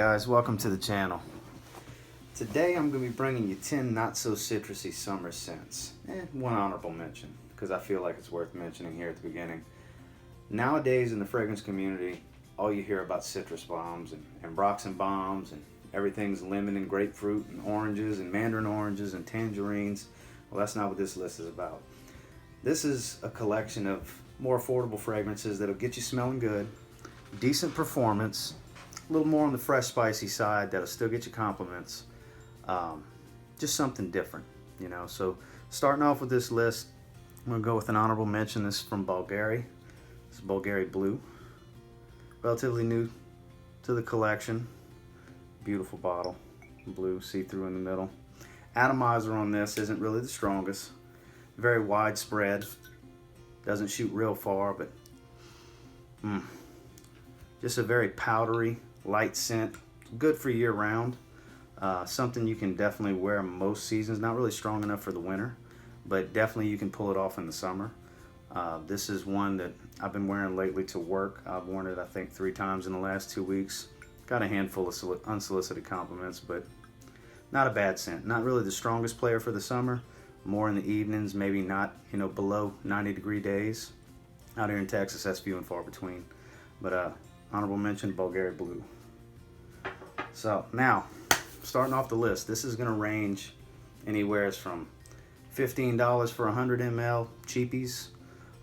guys, welcome to the channel. Today I'm going to be bringing you 10 not so citrusy summer scents. One honorable mention, because I feel like it's worth mentioning here at the beginning. Nowadays in the fragrance community, all you hear about citrus bombs and Broxen bombs, and everything's lemon and grapefruit and oranges and mandarin oranges and tangerines. Well, that's not what this list is about. This is a collection of more affordable fragrances that'll get you smelling good, decent performance, a little more on the fresh, spicy side that'll still get you compliments. Just something different, you know. So starting off with this list, I'm gonna go with an honorable mention. This is from Bulgari. This is Bulgari Blue. Relatively new to the collection. Beautiful bottle, blue, see-through in the middle. Atomizer on this isn't really the strongest. Very widespread. Doesn't shoot real far, but just a very powdery, light scent. Good for year-round. Something you can definitely wear most seasons. Not really strong enough for the winter, but definitely you can pull it off in the summer. This is one that I've been wearing lately to work. I've worn it I think 3 times in the last 2 weeks. Got a handful of unsolicited compliments, but not a bad scent. Not really the strongest player for the summer. More in the evenings, maybe not, you know, below 90-degree days. Out here in Texas, that's few and far between. But honorable mention, Bulgari Blue. So now, starting off the list, this is going to range anywhere from $15 for 100 ml cheapies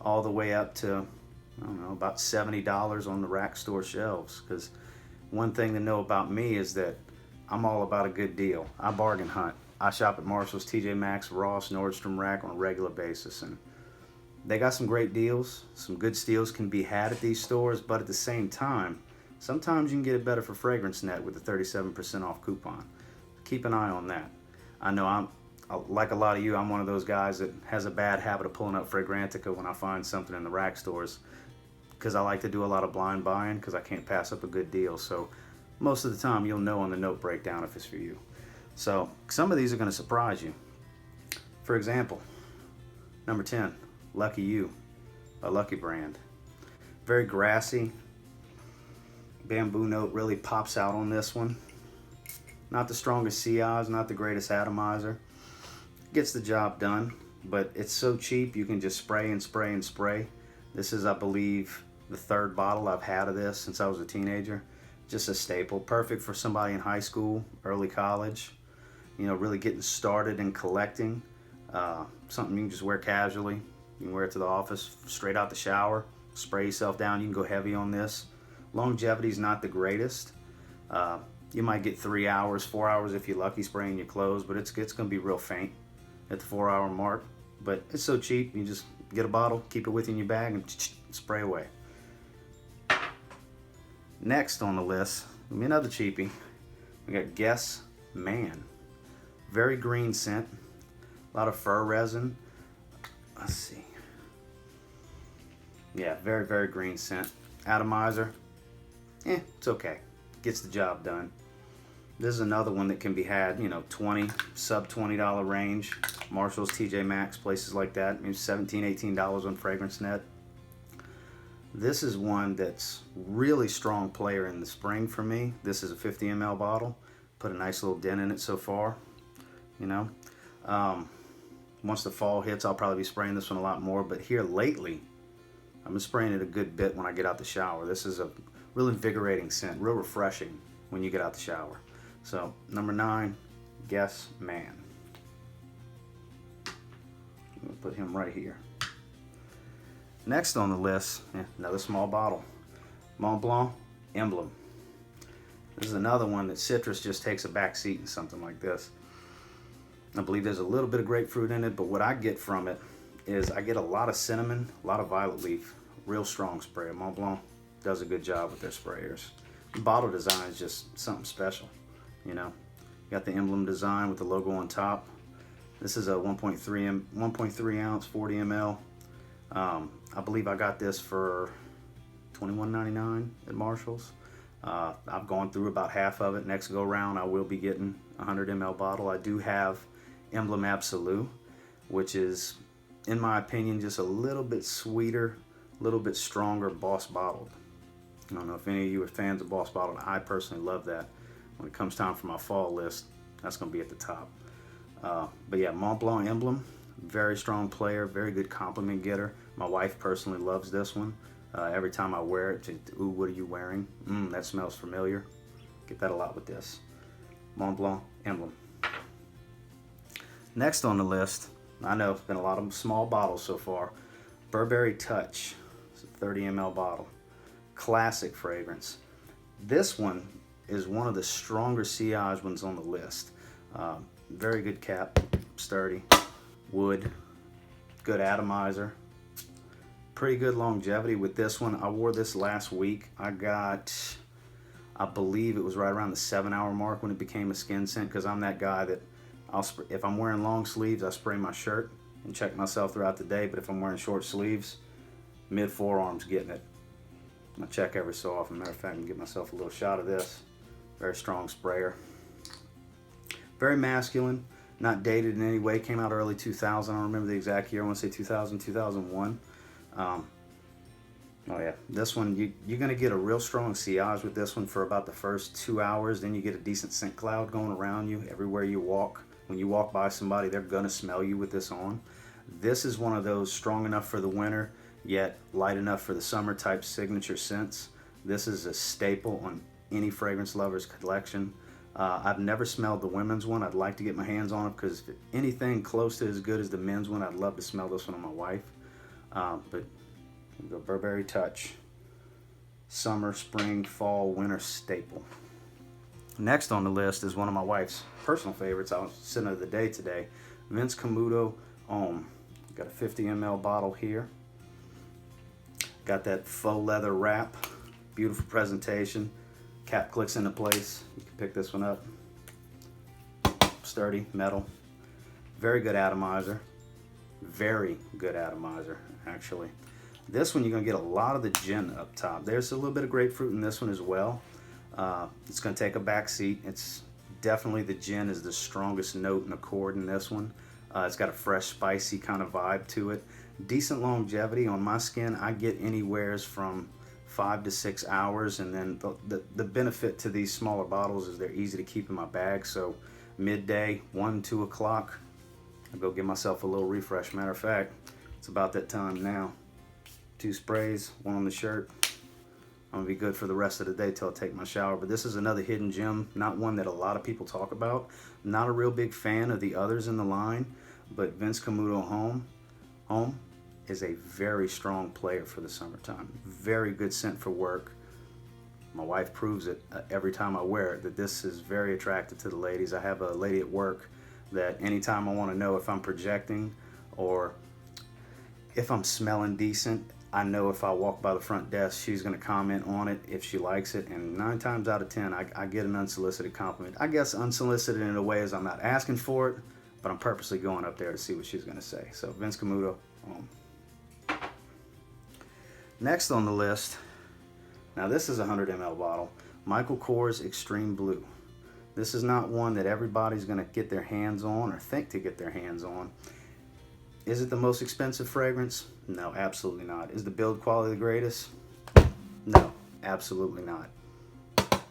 all the way up to, I don't know, about $70 on the rack store shelves. Because one thing to know about me is that I'm all about a good deal. I bargain hunt. I shop at Marshall's, TJ Maxx, Ross, Nordstrom Rack on a regular basis, and they got some great deals. Some good steals can be had at these stores, but at the same time, sometimes you can get it better for FragranceNet with a 37% off coupon. Keep an eye on that. I know like a lot of you, I'm one of those guys that has a bad habit of pulling up Fragrantica when I find something in the rack stores, because I like to do a lot of blind buying because I can't pass up a good deal. So most of the time you'll know on the note breakdown if it's for you. So some of these are going to surprise you. For example, number 10, Lucky You, a Lucky brand. Very grassy. Bamboo note really pops out on this one. Not the strongest CIs, not the greatest atomizer. Gets the job done, but it's so cheap you can just spray and spray and spray. This is, I believe, the 3rd bottle I've had of this since I was a teenager. Just a staple. Perfect for somebody in high school, early college. You know, really getting started in collecting. Something you can just wear casually. You can wear it to the office, straight out the shower. Spray yourself down. You can go heavy on this. Longevity is not the greatest. You might get 3 hours, 4 hours if you're lucky spraying your clothes, but it's going to be real faint at the 4-hour mark. But it's so cheap, you just get a bottle, keep it with you in your bag, and spray away. Next on the list, another cheapie. We got Guess Man. Very green scent, a lot of fir resin. Let's see. Yeah, very, very green scent. Atomizer, it's okay. Gets the job done. This is another one that can be had, you know, sub $20 range. Marshall's, TJ Maxx, places like that. Maybe $17, $18 on FragranceNet. This is one that's really strong player in the spring for me. This is a 50 ml bottle. Put a nice little dent in it so far, you know. Once the fall hits, I'll probably be spraying this one a lot more. But here lately, I've been spraying it a good bit when I get out the shower. This is a real invigorating scent, real refreshing when you get out the shower. So, number 9, Guess Man. I'm going to put him right here. Next on the list, another small bottle. Mont Blanc, Emblem. This is another one that citrus just takes a back seat in something like this. I believe there's a little bit of grapefruit in it, but what I get from it is I get a lot of cinnamon, a lot of violet leaf. Real strong spray. Mont Blanc does a good job with their sprayers. The bottle design is just something special, you know. You got the emblem design with the logo on top. This is a 1.3 ounce, 40 ml. I believe I got this for $21.99 at Marshall's. I've gone through about half of it. Next go round I will be getting a 100 ml bottle. I do have Emblem Absolute, which is, in my opinion, just a little bit sweeter, a little bit stronger Boss Bottled. I don't know if any of you are fans of Boss Bottled. I personally love that. when it comes time for my fall list, that's going to be at the top. But yeah, Mont Blanc Emblem, very strong player, very good compliment getter. My wife personally loves this one. Every time I wear it, ooh, what are you wearing? That smells familiar. Get that a lot with this. Mont Blanc Emblem. Next on the list, I know it's been a lot of small bottles so far. Burberry Touch. It's a 30 ml bottle. Classic fragrance. This one is one of the stronger sillage ones on the list. Very good cap, sturdy, wood, good atomizer. Pretty good longevity with this one. I wore this last week. I believe it was right around the 7-hour mark when it became a skin scent, because I'm that guy that if I'm wearing long sleeves, I spray my shirt and check myself throughout the day. But if I'm wearing short sleeves, mid forearms getting it. I check every so often. Matter of fact, I can get myself a little shot of this. Very strong sprayer. Very masculine, not dated in any way. Came out early 2000. I don't remember the exact year. I want to say 2000, 2001. Oh yeah, this one, you're going to get a real strong sillage with this one for about the first 2 hours. Then you get a decent scent cloud going around you everywhere you walk. When you walk by somebody, they're going to smell you with this on. This is one of those strong enough for the winter, yet light enough for the summer type signature scents. This is a staple on any fragrance lover's collection. I've never smelled the women's one. I'd like to get my hands on it, because if anything close to as good as the men's one, I'd love to smell this one on my wife. But we go Burberry Touch. Summer, spring, fall, winter staple. Next on the list is one of my wife's personal favorites. I was sitting of the day today. Vince Camuto Homme. Got a 50 ml bottle here. Got that faux leather wrap. Beautiful presentation. Cap clicks into place. You can pick this one up. Sturdy, metal. Very good atomizer. Very good atomizer, actually. This one, you're going to get a lot of the gin up top. There's a little bit of grapefruit in this one as well. It's going to take a back seat. It's definitely, the gin is the strongest note and accord in this one. It's got a fresh, spicy kind of vibe to it. Decent longevity on my skin. I get anywheres from 5 to 6 hours, and then the benefit to these smaller bottles is they're easy to keep in my bag. So midday, 1, 2 o'clock, I'll go give myself a little refresh. Matter of fact, it's about that time now. 2 sprays, 1 on the shirt. I'm gonna be good for the rest of the day till I take my shower. But this is another hidden gem, not one that a lot of people talk about. Not a real big fan of the others in the line, but Vince Camuto Homme is a very strong player for the summertime. Very good scent for work. My wife proves it every time I wear it, that this is very attractive to the ladies. I have a lady at work that anytime I want to know if I'm projecting or if I'm smelling decent, I know if I walk by the front desk, she's going to comment on it if she likes it. And 9 times out of 10, I get an unsolicited compliment. I guess unsolicited in a way as I'm not asking for it, but I'm purposely going up there to see what she's going to say. So Vince Camuto. Next on the list, now this is a 100 ml bottle, Michael Kors Extreme Blue. This is not one that everybody's going to get their hands on or think to get their hands on. Is it the most expensive fragrance? No, absolutely not. Is the build quality the greatest? No, absolutely not.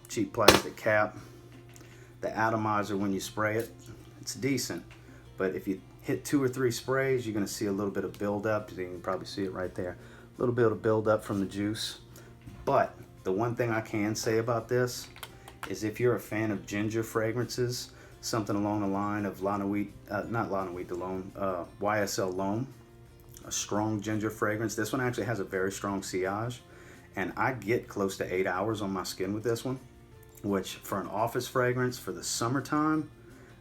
Cheap plastic cap. The atomizer, when you spray it, it's decent. But if you hit 2 or 3 sprays, you're going to see a little bit of buildup. You can probably see it right there. A little bit of buildup from the juice. But the one thing I can say about this is if you're a fan of ginger fragrances, something along the line of YSL L'Homme, a strong ginger fragrance. This one actually has a very strong sillage, and I get close to 8 hours on my skin with this one, which for an office fragrance for the summertime,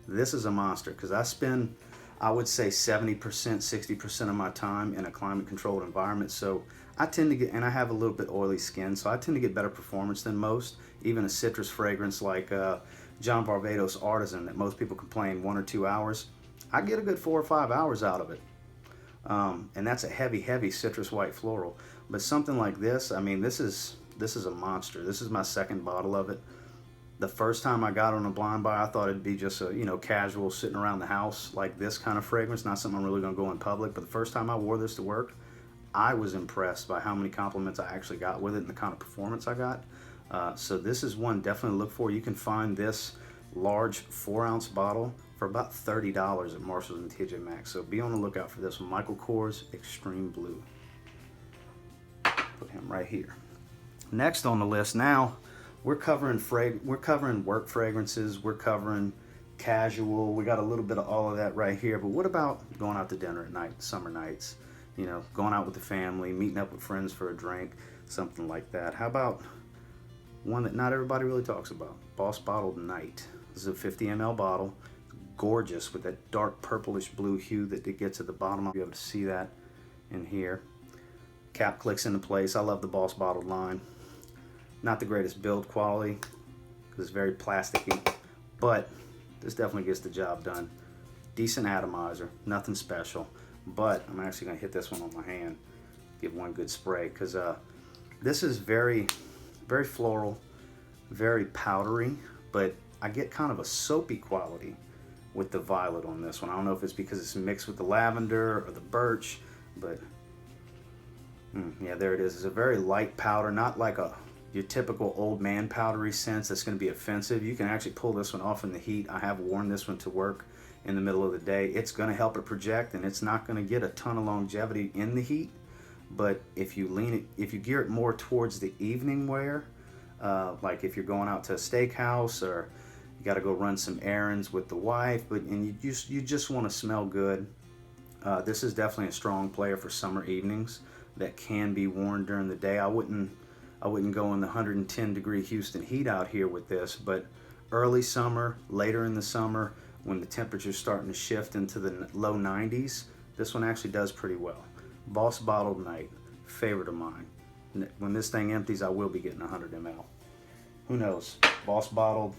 this is a monster, because I spend, I would say 70%, 60% of my time in a climate controlled environment. So I tend to get, and I have a little bit oily skin, so I tend to get better performance than most. Even a citrus fragrance like John Barbados Artisan that most people complain 1 or 2 hours, I get a good 4 or 5 hours out of it. And that's a heavy citrus white floral. But something like this, I mean, this is a monster. This is my 2nd bottle of it. The first time I got on a blind buy, I thought it'd be just a casual sitting around the house like this kind of fragrance, not something I'm really gonna go in public. But the first time I wore this to work, I was impressed by how many compliments I actually got with it and the kind of performance I got. So this is one definitely look for. You can find this large 4-ounce bottle for about $30 at Marshalls and TJ Maxx. So be on the lookout for this one. Michael Kors Extreme Blue. Put him right here. Next on the list now, we're covering work fragrances, we're covering casual. We got a little bit of all of that right here. But what about going out to dinner at night, summer nights? You know, going out with the family, meeting up with friends for a drink, something like that. How about one that not everybody really talks about? Boss Bottled Night. This is a 50 ml bottle. Gorgeous with that dark purplish blue hue that it gets at the bottom. You'll be able to see that in here. Cap clicks into place. I love the Boss Bottled line. Not the greatest build quality because it's very plasticky, but this definitely gets the job done. Decent atomizer, nothing special, but I'm actually gonna hit this one on my hand, give one good spray, because this is very, very floral, very powdery, but I get kind of a soapy quality with the violet on this one. I don't know if it's because it's mixed with the lavender or the birch, but yeah, there it is. It's a very light powder, not like your typical old man powdery scents that's going to be offensive. You can actually pull this one off in the heat. I have worn this one to work in the middle of the day. It's going to help it project, and it's not going to get a ton of longevity in the heat. But if you gear it more towards the evening wear, like if you're going out to a steakhouse or you got to go run some errands with the wife, and you just want to smell good, this is definitely a strong player for summer evenings that can be worn during the day. I wouldn't go in the 110 degree Houston heat out here with this, but early summer, later in the summer, when the temperature's starting to shift into the low 90s, this one actually does pretty well. Boss Bottled Night, favorite of mine. When this thing empties, I will be getting 100 ml. Who knows? Boss Bottled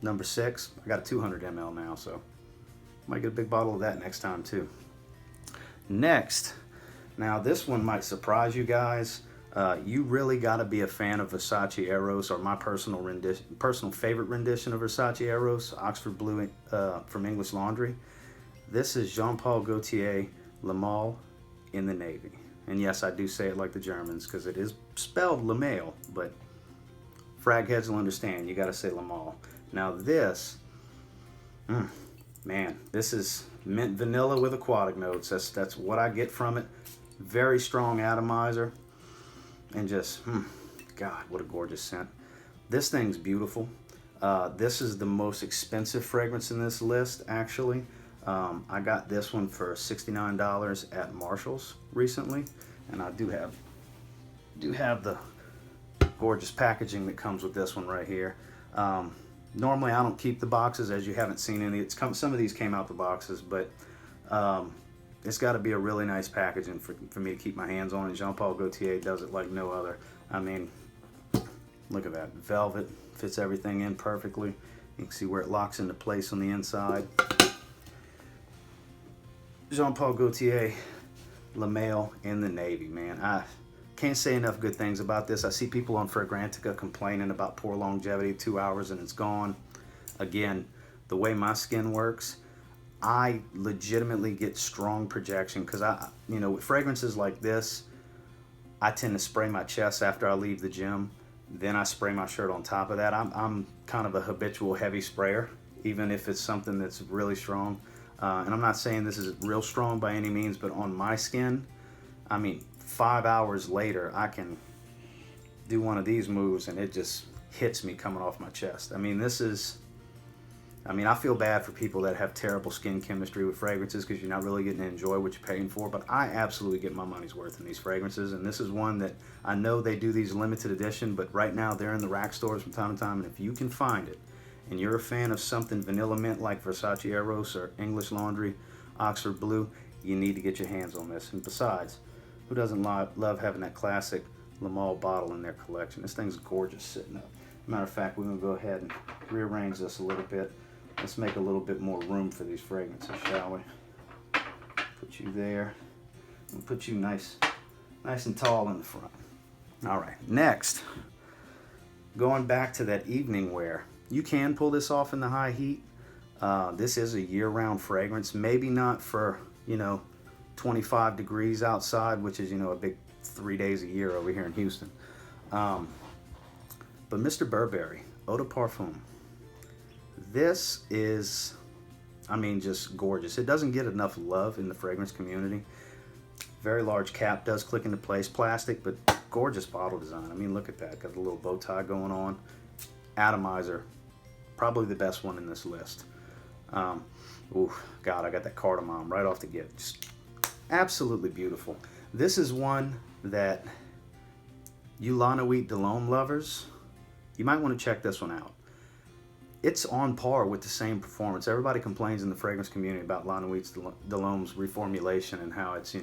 number 6. I got a 200 ml now, so might get a big bottle of that next time too. Next, now this one might surprise you guys. You really got to be a fan of Versace Eros, or my personal favorite rendition of Versace Eros, Oxford Blue from English Laundry. This is Jean-Paul Gaultier Le Male in the navy. And yes, I do say it like the Germans because it is spelled Le Male, but frag heads will understand. You got to say Le Male. Now this, man, this is mint vanilla with aquatic notes. That's what I get from it. Very strong atomizer. And just, God, what a gorgeous scent. This thing's beautiful. This is the most expensive fragrance in this list, actually. I got this one for $69 at Marshalls recently, and I do have the gorgeous packaging that comes with this one right here. Normally, I don't keep the boxes, as you haven't seen any. Some of these came out the boxes, but it's got to be a really nice packaging for me to keep my hands on, and Jean-Paul Gaultier does it like no other. I mean, look at that. Velvet fits everything in perfectly. You can see where it locks into place on the inside. Jean-Paul Gaultier Le Male in the navy, man. I can't say enough good things about this. I see people on Fragrantica complaining about poor longevity, 2 hours and it's gone. Again, the way my skin works, I legitimately get strong projection because with fragrances like this, I tend to spray my chest after I leave the gym. Then I spray my shirt on top of that. I'm kind of a habitual heavy sprayer, even if it's something that's really strong. And I'm not saying this is real strong by any means, but on my skin, I mean, 5 hours later, I can do one of these moves and it just hits me coming off my chest. I mean, I feel bad for people that have terrible skin chemistry with fragrances because you're not really getting to enjoy what you're paying for, but I absolutely get my money's worth in these fragrances, and this is one that I know they do these limited edition, but right now they're in the rack stores from time to time, and if you can find it, and you're a fan of something vanilla mint like Versace Eros or English Laundry Oxford Blue, you need to get your hands on this. And besides, who doesn't love having that classic Le Male bottle in their collection? This thing's gorgeous sitting up. Matter of fact, we're going to go ahead and rearrange this a little bit. Let's make a little bit more room for these fragrances, shall we? Put you there. And put you nice and tall in the front. All right, next, going back to that evening wear. You can pull this off in the high heat. This is a year-round fragrance. Maybe not for, 25 degrees outside, which is, a big 3 days a year over here in Houston. But But Mr. Burberry, Eau de Parfum. This is, I mean, just gorgeous. It doesn't get enough love in the fragrance community. Very large cap, does click into place. Plastic, but gorgeous bottle design. I mean, look at that. Got a little bow tie going on. Atomizer, probably the best one in this list. Ooh, God, I got that cardamom right off the get. Just absolutely beautiful. This is one that you La Nuit de L'Homme lovers, you might want to check this one out. It's on par with the same performance. Everybody complains in the fragrance community about La Nuit de L'Homme's reformulation and how it's,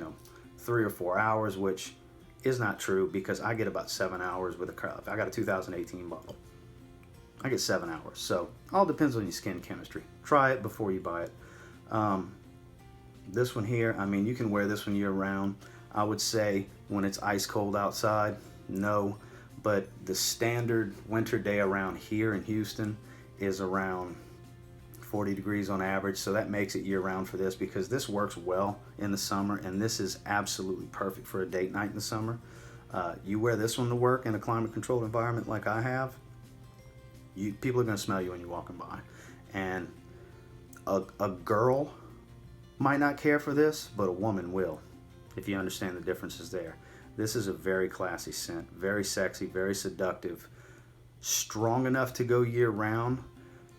3 or 4 hours, which is not true because I get about 7 hours with a, I got a 2018 bottle. I get 7 hours. So all depends on your skin chemistry. Try it before you buy it. This one here, I mean, you can wear this one year round. I would say when it's ice cold outside, no. But the standard winter day around here in Houston is around 40 degrees on average. So that makes it year round for this because this works well in the summer. And this is absolutely perfect for a date night in the summer. You wear this one to work in a climate controlled environment like I have, people are going to smell you when you're walking by. And a girl might not care for this, but a woman will, if you understand the differences there. This is a very classy scent, very sexy, very seductive, strong enough to go year round,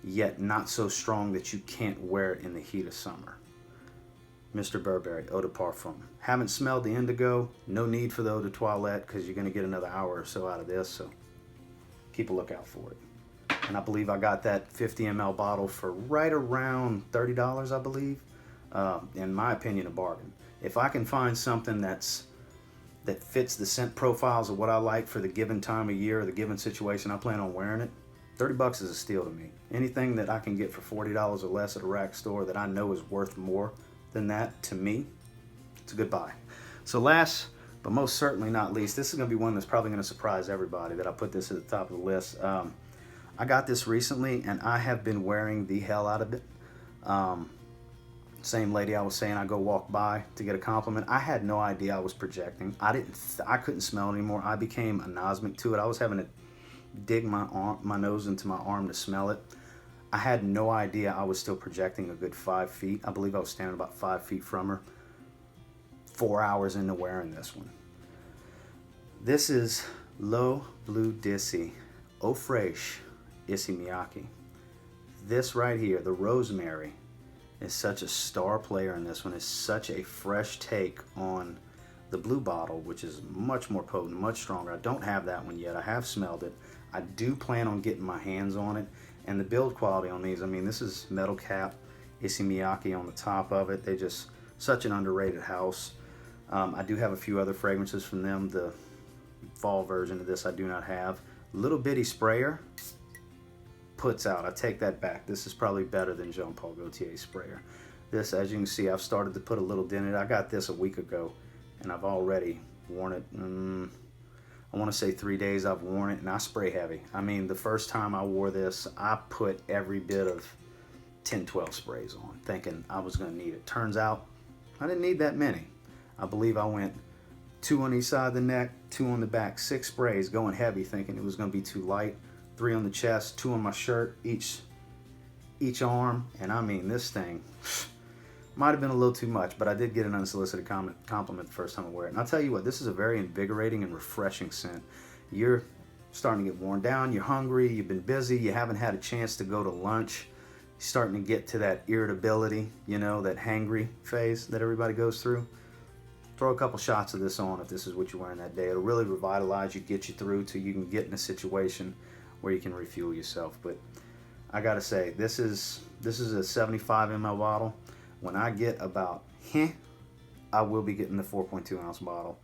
yet not so strong that you can't wear it in the heat of summer. Mr. Burberry, Eau de Parfum. Haven't smelled the indigo, no need for the Eau de Toilette because you're going to get another hour or so out of this, so keep a lookout for it. And I believe I got that 50 ml bottle for right around $30, I believe. In my opinion, a bargain. If I can find something that fits the scent profiles of what I like for the given time of year or the given situation I plan on wearing it, $30 is a steal to me. Anything that I can get for $40 or less at a rack store that I know is worth more than that, to me, it's a good buy. So last, but most certainly not least, this is going to be one that's probably going to surprise everybody that I put this at the top of the list. I got this recently and I have been wearing the hell out of it. Same lady I was saying I go walk by to get a compliment. I had no idea I was projecting. I couldn't smell anymore. I became anosmic to it. I was having to dig my nose into my arm to smell it. I had no idea I was still projecting a good 5 feet. I believe I was standing about 5 feet from her. 4 hours into wearing this one. This is L'Eau Bleu d'Issy Eau Fraiche Issey Miyake. This right here, the rosemary, is such a star player in this one. It's such a fresh take on the blue bottle, which is much more potent, much stronger. I don't have that one yet. I have smelled it. I do plan on getting my hands on it. And the build quality on these, I mean, this is metal cap, Issey Miyake on the top of it. They're just such an underrated house. I do have a few other fragrances from them. The fall version of this I do not have. Little bitty sprayer. Puts out. I take that back. This is probably better than Jean Paul Gaultier's sprayer. This, as you can see, I've started to put a little dent in it. I got this a week ago, and I've already worn it. I want to say 3 days I've worn it, and I spray heavy. I mean, the first time I wore this, I put every bit of 10, 12 sprays on, thinking I was going to need it. Turns out, I didn't need that many. I believe I went 2 on each side of the neck, 2 on the back, 6 sprays, going heavy, thinking it was going to be too light. 3 on the chest, 2 on my shirt, each arm, and I mean, this thing might have been a little too much, but I did get an unsolicited compliment the first time I wear it. And I'll tell you what, this is a very invigorating and refreshing scent. You're starting to get worn down, you're hungry, you've been busy, you haven't had a chance to go to lunch, you're starting to get to that irritability, that hangry phase that everybody goes through. Throw a couple shots of this on if this is what you're wearing that day. It'll really revitalize you, get you through till you can get in a situation where you can refuel yourself. But I gotta say, this is a 75 ml bottle. When I get about I will be getting the 4.2 ounce bottle.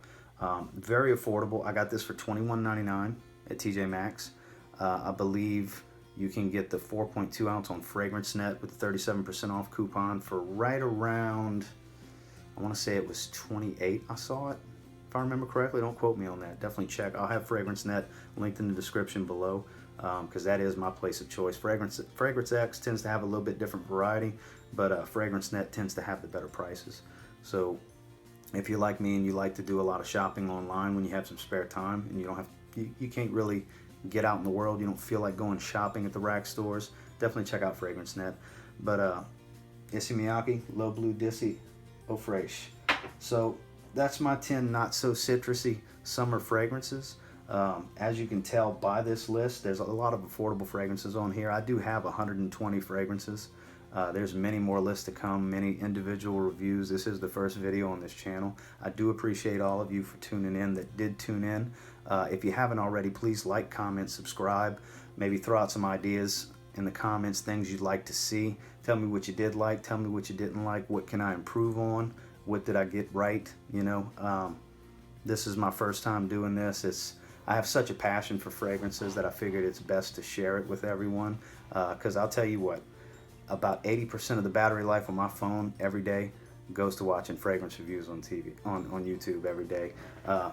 Very affordable. I got this for $21.99 at TJ Maxx. I believe you can get the 4.2 ounce on FragranceNet with the 37% off coupon for right around, I want to say it was $28. I saw it, if I remember correctly. Don't quote me on that. Definitely check. I'll have FragranceNet linked in the description below, because that is my place of choice. Fragrance X tends to have a little bit different variety, but FragranceNet tends to have the better prices. So if you're like me and you like to do a lot of shopping online when you have some spare time and you can't really get out in the world, you don't feel like going shopping at the rack stores, definitely check out Fragrance Net. But Issey Miyake, Low Blue Dissy, Eau Fraiche. So that's my 10 not so citrusy summer fragrances. As you can tell by this list, there's a lot of affordable fragrances on here. I do have 120 fragrances. There's many more lists to come, many individual reviews. This is the first video on this channel. I do appreciate all of you for tuning in that did tune in. If you haven't already, please like, comment, subscribe. Maybe throw out some ideas in the comments, things you'd like to see. Tell me what you did like, tell me what you didn't like, what can I improve on, what did I get right, you know. This is my first time doing this. I have such a passion for fragrances that I figured it's best to share it with everyone, because I'll tell you what, about 80% of the battery life on my phone every day goes to watching fragrance reviews on TV, on YouTube every day.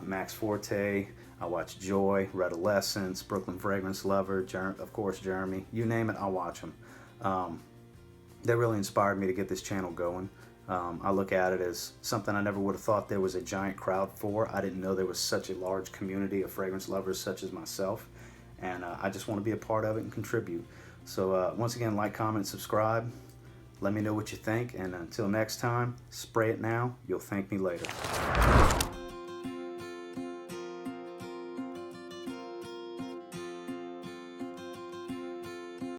Max Forte, I watch Joy, Red Adolescence, Brooklyn Fragrance Lover, of course Jeremy, you name it, I'll watch them. They really inspired me to get this channel going. I look at it as something I never would have thought there was a giant crowd for. I didn't know there was such a large community of fragrance lovers such as myself, and I just want to be a part of it and contribute. So once again, like, comment, subscribe. Let me know what you think, and until next time, spray it now. You'll thank me later.